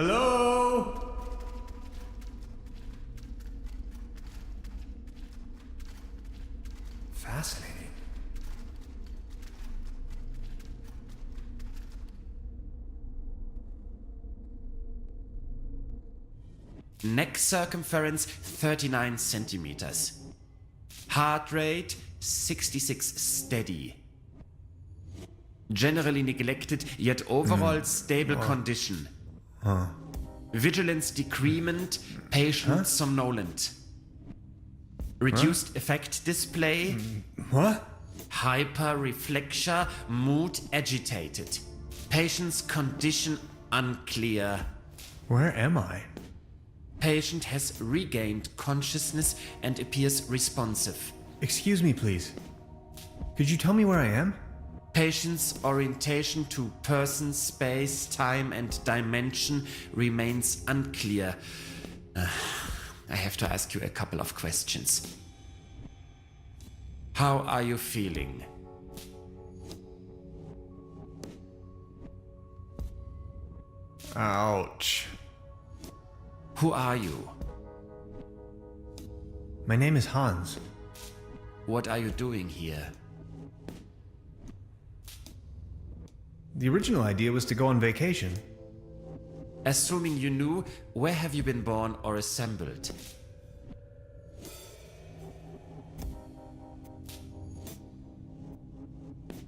Hello? Fascinating. Neck circumference 39 centimeters. Heart rate 66 steady. Generally neglected, yet overall stable condition. Vigilance decrement, patient somnolent. Reduced effect display. What? Hyperreflexia, mood agitated. Patient's condition unclear. Where am I? Patient has regained consciousness and appears responsive. Excuse me, please. Could you tell me where I am? Patient's orientation to person, space, time, and dimension remains unclear. I have to ask you a couple of questions. How are you feeling? Ouch. Who are you? My name is Hans. What are you doing here? The original idea was to go on vacation. Assuming you knew, where have you been born or assembled?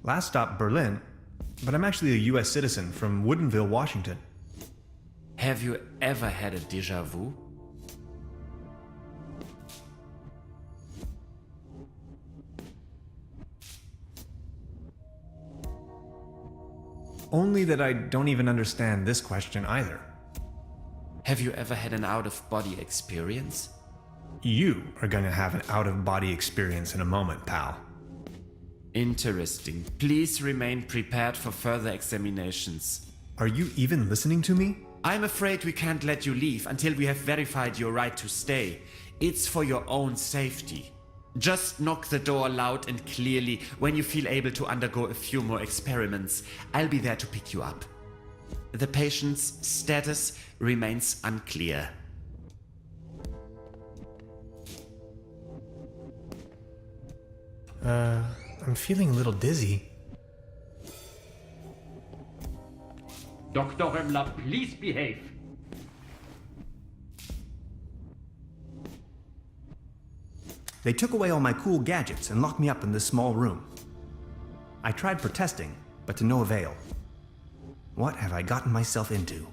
Last stop, Berlin, but I'm actually a US citizen from Woodinville, Washington. Have you ever had a déjà vu? Only that I don't even understand this question either. Have you ever had an out-of-body experience? You are going to have an out-of-body experience in a moment, pal. Interesting. Please remain prepared for further examinations. Are you even listening to me? I'm afraid we can't let you leave until we have verified your right to stay. It's for your own safety. Just knock the door loud and clearly when you feel able to undergo a few more experiments. I'll be there to pick you up. The patient's status remains unclear. I'm feeling a little dizzy. Dr. Römmler, please behave. They took away all my cool gadgets and locked me up in this small room. I tried protesting, but to no avail. What have I gotten myself into?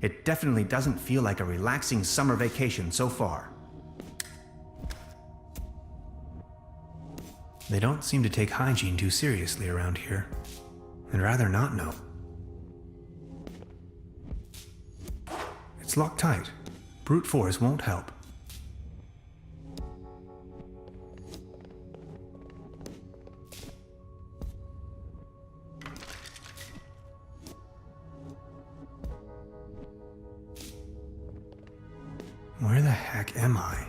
It definitely doesn't feel like a relaxing summer vacation so far. They don't seem to take hygiene too seriously around here. I'd rather not know. It's locked tight. Brute force won't help. Where the heck am I?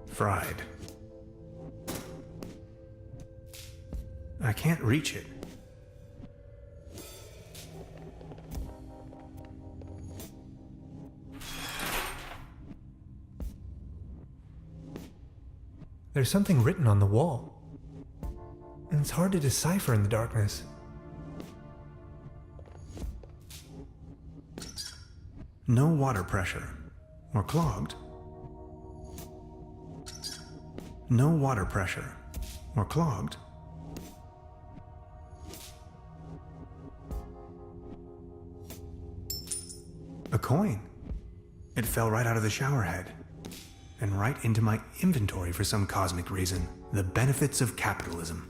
Fried. I can't reach it. There's something written on the wall, and it's hard to decipher in the darkness. No water pressure. Or clogged. No water pressure. Or clogged. A coin. It fell right out of the shower head. And right into my inventory for some cosmic reason. The benefits of capitalism.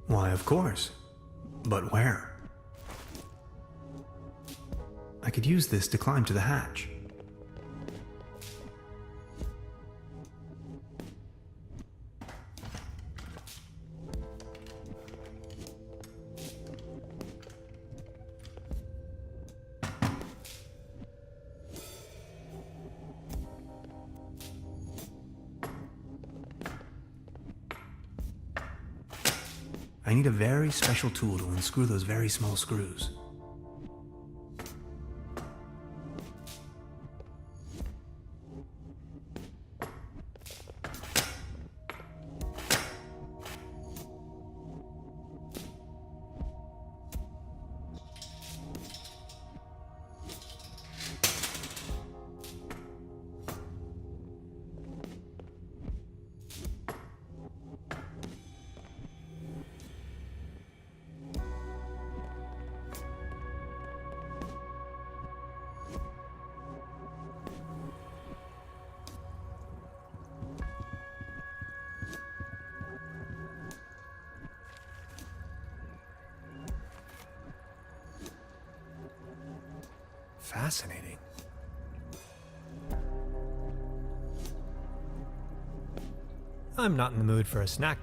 Why, of course. But where? I could use this to climb to the hatch. I need a very special tool to unscrew those very small screws. Fascinating. I'm not in the mood for a snack.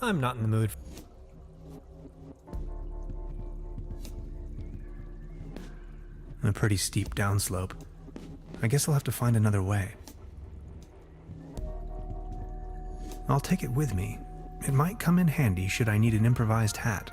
I'm not in the mood. A pretty steep downslope. I guess I'll have to find another way. I'll take it with me. It might come in handy should I need an improvised hat.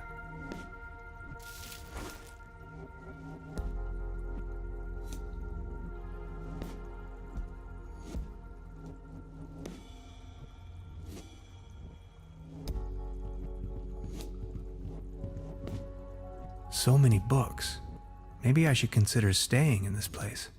So many books. Maybe I should consider staying in this place.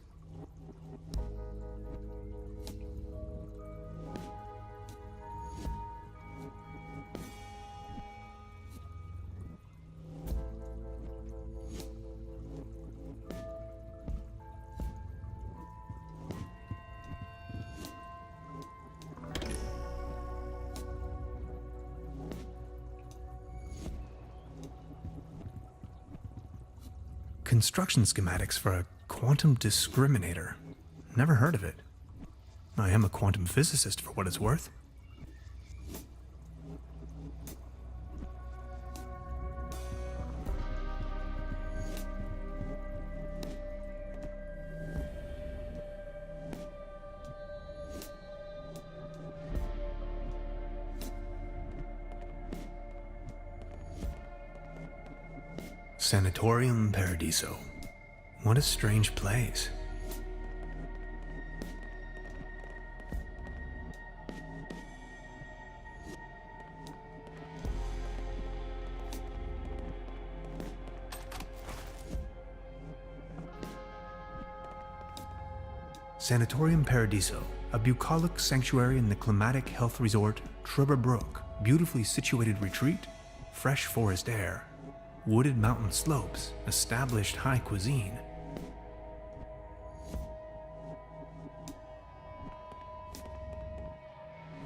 Construction schematics for a quantum discriminator. Never heard of it. I am a quantum physicist for what it's worth. Sanatorium Paradiso. What a strange place. Sanatorium Paradiso, a bucolic sanctuary in the climatic health resort Trüberbrook. Beautifully situated retreat, fresh forest air, wooded mountain slopes, established high cuisine.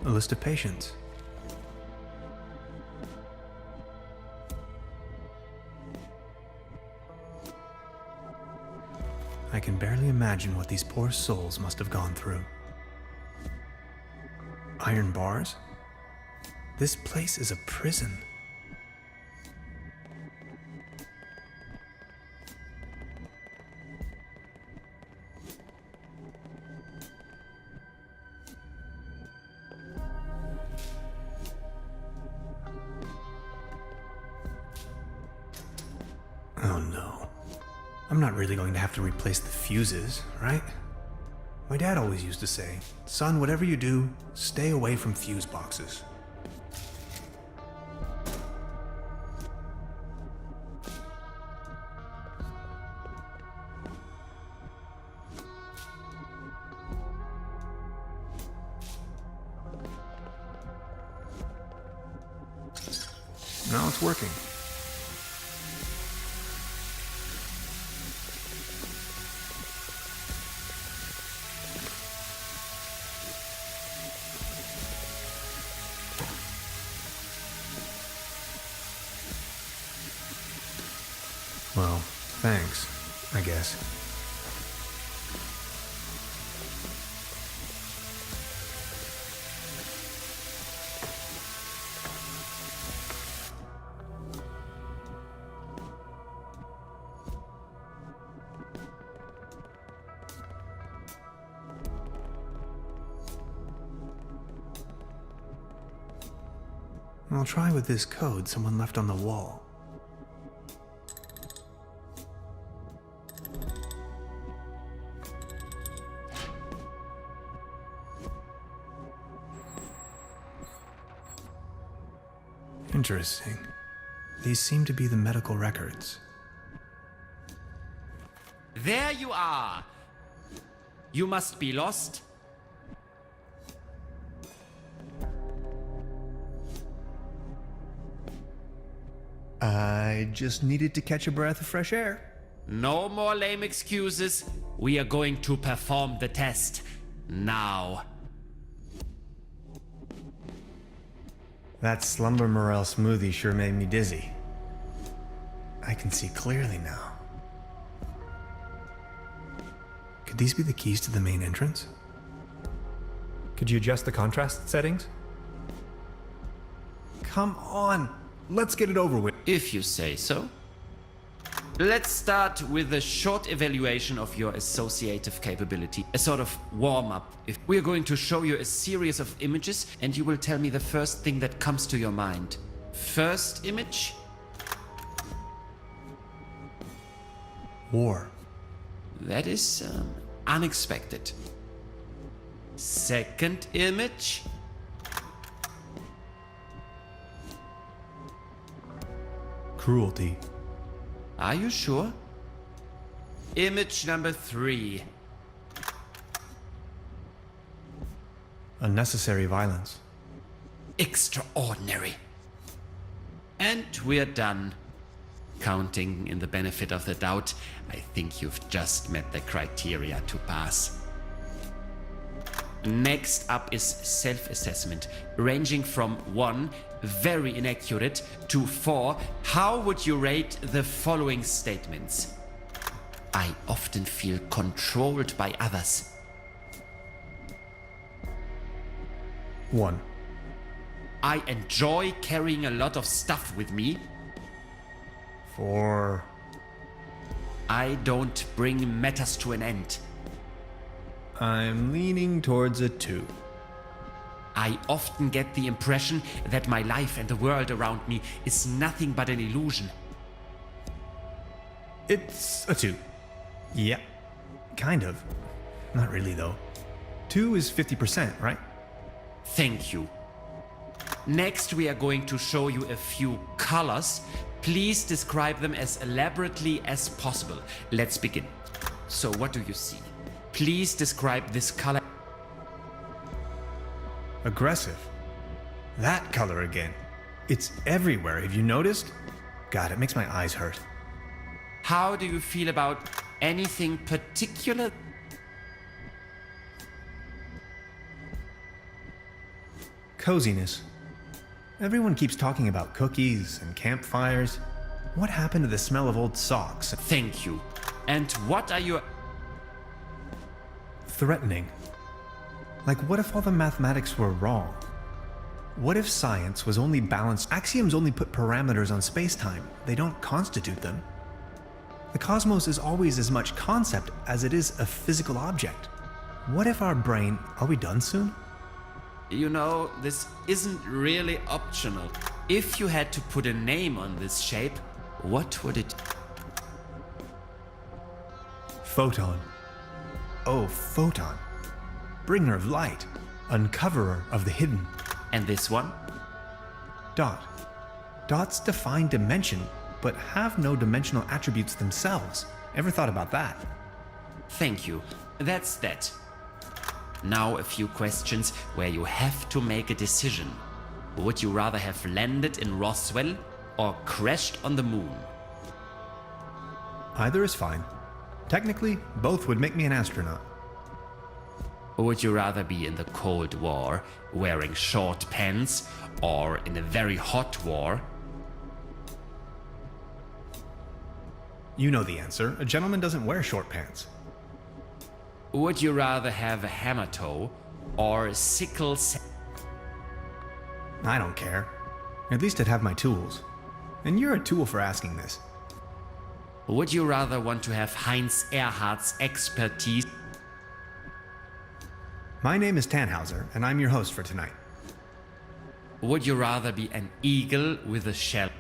A list of patients. I can barely imagine what these poor souls must have gone through. Iron bars? This place is a prison. Oh no. I'm not really going to have to replace the fuses, right? My dad always used to say, "Son, whatever you do, stay away from fuse boxes." Now it's working. Well, thanks, I guess. I'll try with this code someone left on the wall. Interesting. These seem to be the medical records. There you are! You must be lost. I just needed to catch a breath of fresh air. No more lame excuses. We are going to perform the test. Now. That slumber morel smoothie sure made me dizzy. I can see clearly now. Could these be the keys to the main entrance? Could you adjust the contrast settings? Come on, let's get it over with. If you say so. Let's start with a short evaluation of your associative capability, a sort of warm-up. We are going to show you a series of images and you will tell me the first thing that comes to your mind. First image? War. That is unexpected. Second image? Cruelty. Are you sure? Image number 3. Unnecessary violence. Extraordinary. And we're done. Counting in the benefit of the doubt, I think you've just met the criteria to pass. Next up is self-assessment, ranging from 1, very inaccurate, to 4, how would you rate the following statements? I often feel controlled by others. 1. I enjoy carrying a lot of stuff with me. 4. I don't bring matters to an end. I'm leaning towards a 2. I often get the impression that my life and the world around me is nothing but an illusion. It's a 2. Yeah, kind of. Not really, though. 2 is 50%, right? Thank you. Next, we are going to show you a few colors. Please describe them as elaborately as possible. Let's begin. So, what do you see? Please describe this color. Aggressive. That color again. It's everywhere, have you noticed? God, it makes my eyes hurt. How do you feel about anything particular? Coziness. Everyone keeps talking about cookies and campfires. What happened to the smell of old socks? Thank you. And what are your... Threatening. Like, what if all the mathematics were wrong? What if science was only balanced? Axioms only put parameters on space-time. They don't constitute them. The cosmos is always as much concept as it is a physical object. What if our brain... Are we done soon? You know, this isn't really optional. If you had to put a name on this shape, what would it... Photon. Oh, photon. Bringer of light. Uncoverer of the hidden. And this one? Dot. Dots define dimension, but have no dimensional attributes themselves. Ever thought about that? Thank you. That's that. Now a few questions where you have to make a decision. Would you rather have landed in Roswell or crashed on the moon? Either is fine. Technically, both would make me an astronaut. Would you rather be in the Cold War, wearing short pants, or in a very hot war? You know the answer. A gentleman doesn't wear short pants. Would you rather have a hammer toe or a sickle? I don't care. At least I'd have my tools. And you're a tool for asking this. Would you rather want to have Heinz Erhardt's expertise? My name is Tannhauser, and I'm your host for tonight. Would you rather be an eagle with a shell?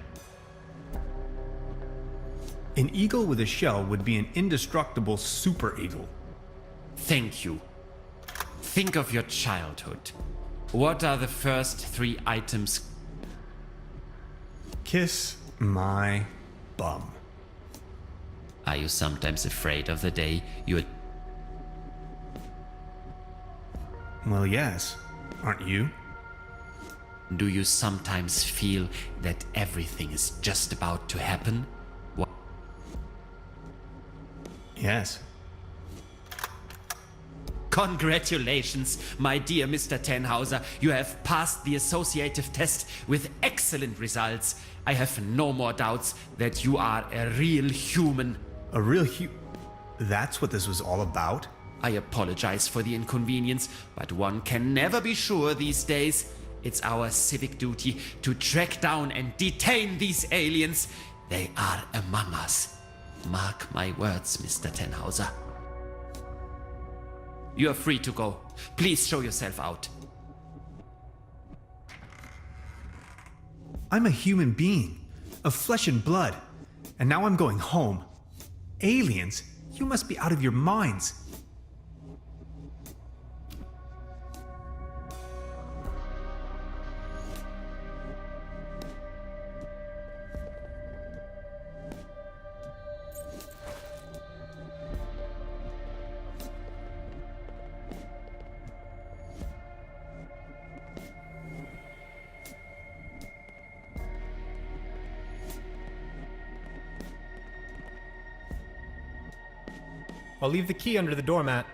An eagle with a shell would be an indestructible super eagle. Thank you. Think of your childhood. What are the first 3 items? Kiss my bum. Are you sometimes afraid of the day you're... Well, yes. Aren't you? Do you sometimes feel that everything is just about to happen? Yes. Congratulations, my dear Mr. Tannhauser. You have passed the associative test with excellent results. I have no more doubts that you are a real human. A real That's what this was all about? I apologize for the inconvenience, but one can never be sure these days. It's our civic duty to track down and detain these aliens. They are among us. Mark my words, Mr. Tannhauser. You are free to go. Please show yourself out. I'm a human being, of flesh and blood, and now I'm going home. Aliens? You must be out of your minds. I'll leave the key under the doormat.